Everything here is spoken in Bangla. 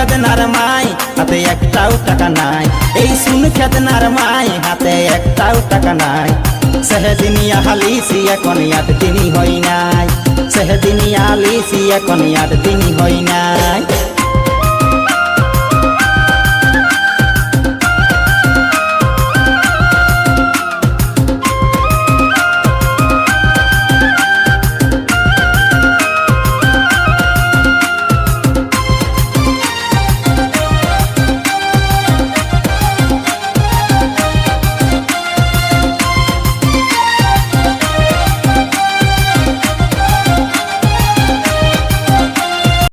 খেদনার মাই হাতে একটাও টাকা নাই, এই শুন খেদনার মাই হাতে একটাও টাকা নাই। সেহদিনিয়া হালিসি এখন 8 দিনই হই নাই, সেহদিনিয়া হালিসি এখন 8 দিনই হই নাই।